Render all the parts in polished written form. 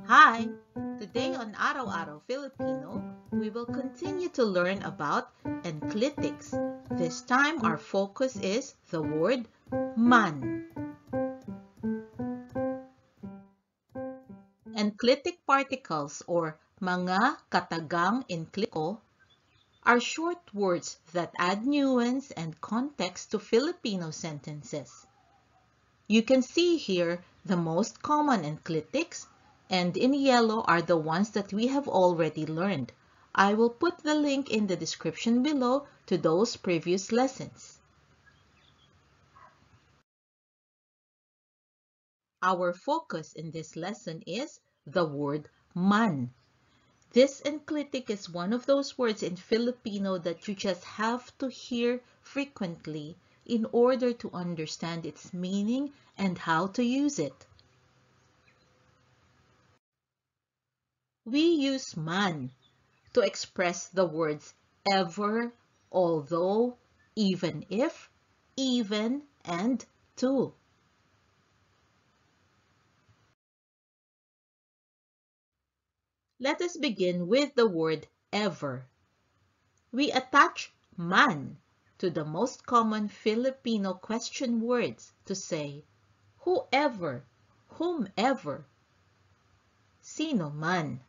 Hi! Today on Araw-Araw Filipino, we will continue to learn about enclitics. This time our focus is the word man. Enclitic particles or mga katagang enclitiko are short words that add nuance and context to Filipino sentences. You can see here the most common enclitics, and in yellow are the ones that we have already learned. I will put the link in the description below to those previous lessons. Our focus in this lesson is the word man. This enclitic is one of those words in Filipino that you just have to hear frequently in order to understand its meaning and how to use it. We use man to express the words ever, although, even if, even, and to. Let us begin with the word ever. We attach man to the most common Filipino question words to say whoever, whomever, sino man,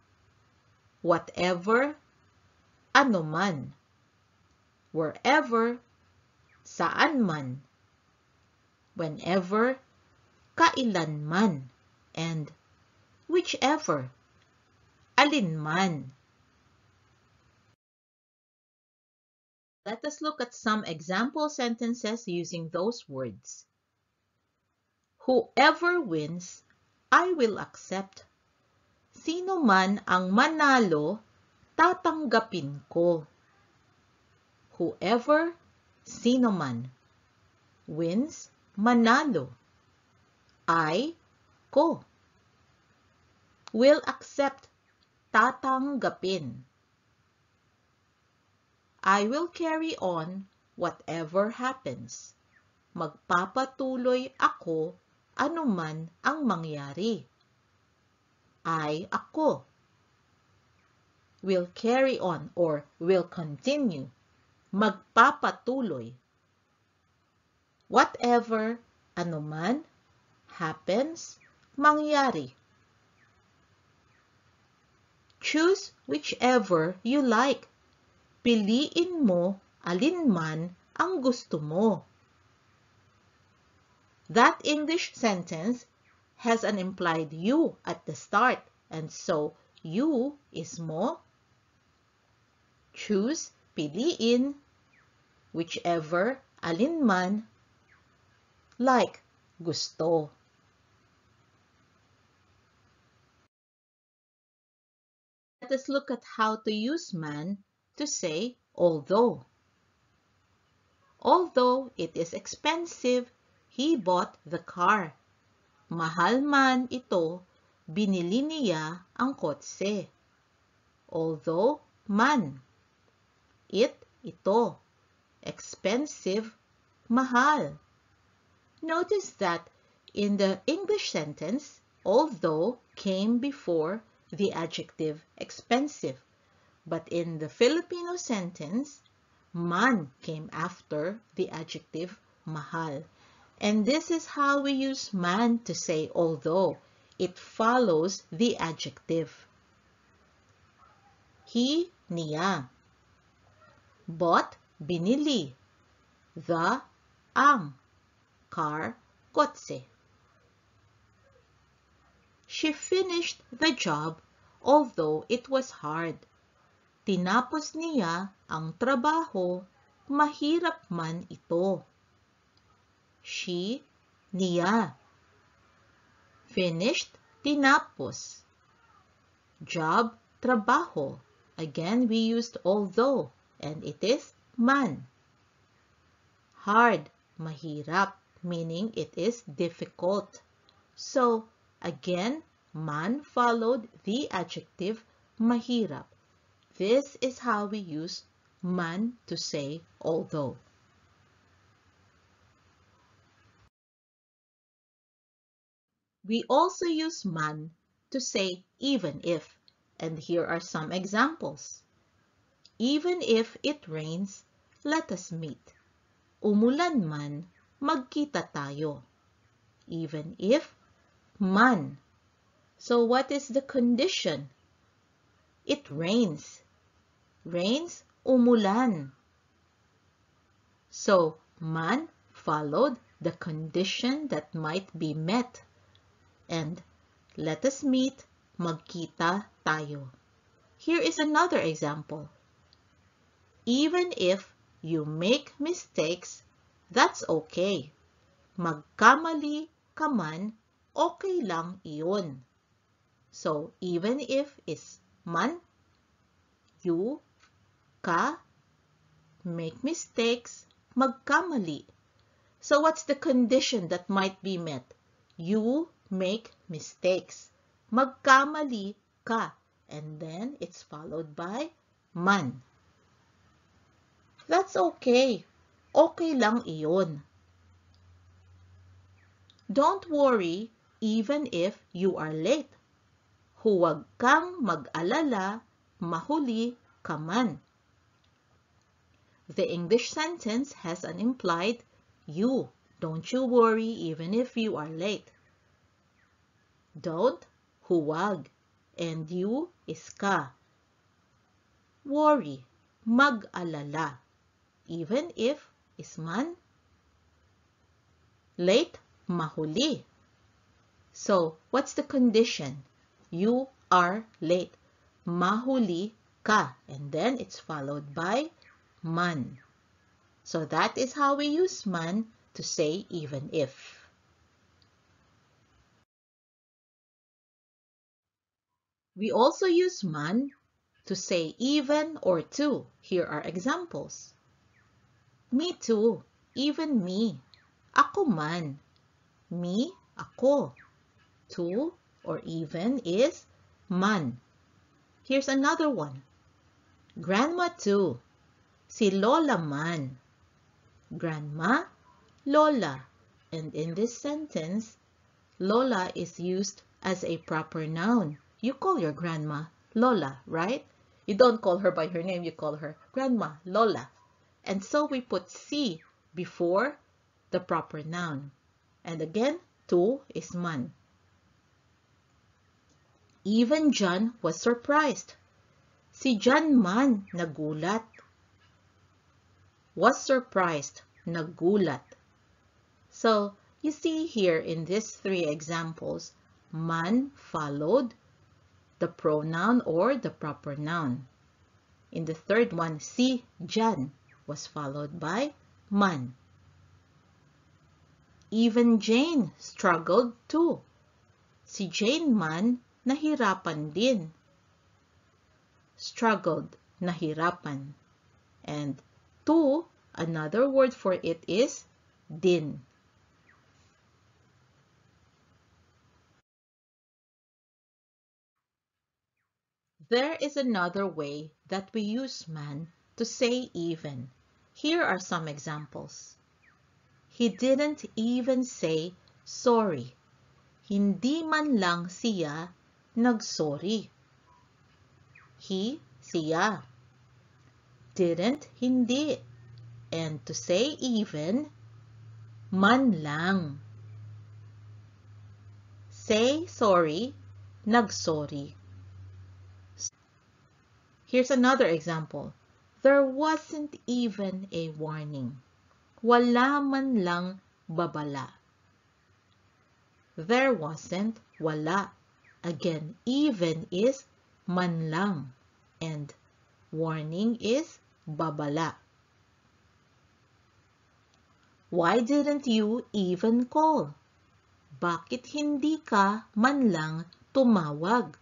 whatever, ano man, wherever, saan man, whenever, kailanman, and whichever, alinman. Let us look at some example sentences using those words. Whoever wins, I will accept. Sino man ang manalo, tatanggapin ko. Whoever, sino man. Wins, manalo. I, ko. Will accept, tatanggapin. I will carry on whatever happens. Magpapatuloy ako anuman ang mangyari. I, ako. Will carry on or will continue. Magpapatuloy. Whatever, anuman, happens, mangyari. Choose whichever you like. Piliin mo alinman ang gusto mo. That English sentence has an implied you at the start, and so you is mo. Choose, piliin, whichever, alinman, like, gusto. Let us look at how to use man to say although. Although it is expensive, he bought the car. Mahal man ito, binili niya ang kotse. Although man. Ito. Expensive, mahal. Notice that in the English sentence, although came before the adjective expensive. But in the Filipino sentence, man came after the adjective mahal. And this is how we use man to say although. It follows the adjective. He, niya. Bought, binili. The, ang. Car, kotse. She finished the job although it was hard. Tinapos niya ang trabaho, mahirap man ito. She, niya. Finished, tinapos. Job, trabaho. Again, we used although, and it is man. Hard, mahirap, meaning it is difficult. So, again, man followed the adjective mahirap. This is how we use man to say although. We also use man to say even if, and here are some examples. Even if it rains, let us meet. Umulan man, magkita tayo. Even if man. So what is the condition? It rains. Rains, umulan. So man followed the condition that might be met. And let us meet, magkita tayo. Here is another example. Even if you make mistakes, that's okay. Magkamali ka man, okay lang iyon. So, even if is man, you, ka, make mistakes, magkamali. So, what's the condition that might be met? You make mistakes. Magkamali ka. And then, it's followed by man. That's okay. Okay lang iyon. Don't worry even if you are late. Huwag kang mag-alala, mahuli ka man. The English sentence has an implied you. Don't you worry even if you are late. Don't, huwag, and you is ka. Worry, mag-alala, even if is man. Late, mahuli. So, what's the condition? You are late. Mahuli ka. And then it's followed by man. So that is how we use man to say even if. We also use man to say even or to. Here are examples. Me too. Even me. Ako man. Me, ako. To or even is man. Here's another one. Grandma too. Si Lola man. Grandma, Lola. And in this sentence, Lola is used as a proper noun. You call your grandma Lola, right? You don't call her by her name, you call her Grandma, Lola. And so we put si before the proper noun. And again, to is man. Even John was surprised. Si John man nagulat. Was surprised, nagulat. So, you see here in these three examples, man followed the pronoun or the proper noun. In the third one, si John was followed by man. Even Jane struggled too. Si Jane man nahirapan din. Struggled, nahirapan. And to, another word for it is din. There is another way that we use man to say even. Here are some examples. He didn't even say sorry. Hindi man lang siya nagsorry. He, siya. Didn't, hindi. And to say even, man lang. Say sorry, nagsorry. Here's another example. There wasn't even a warning. Wala man lang babala. There wasn't, wala. Again, even is man lang. And warning is babala. Why didn't you even call? Bakit hindi ka man lang tumawag?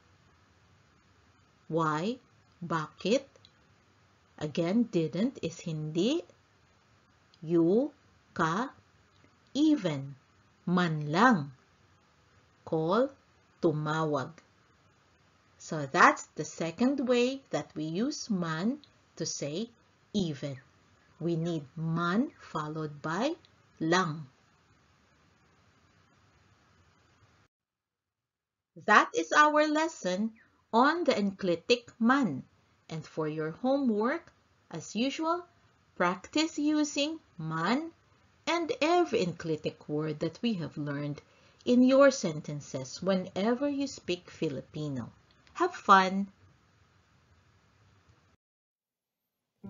Why? Bakit? Again, didn't is hindi. You, ka, even, man lang. Call, tumawag. So that's the second way that we use man to say even. We need man followed by lang. That is our lesson on the enclitic man. And for your homework, as usual, practice using man and every enclitic word that we have learned in your sentences whenever you speak Filipino. Have fun!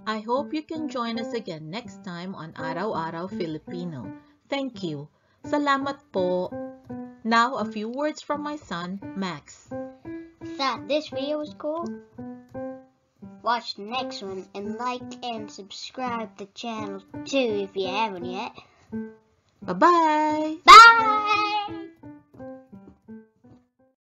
I hope you can join us again next time on Araw-Araw Filipino. Thank you. Salamat po. Now, a few words from my son, Max. Thought this video was cool? Watch the next one and like and subscribe the channel too if you haven't yet. Bye-bye! Bye!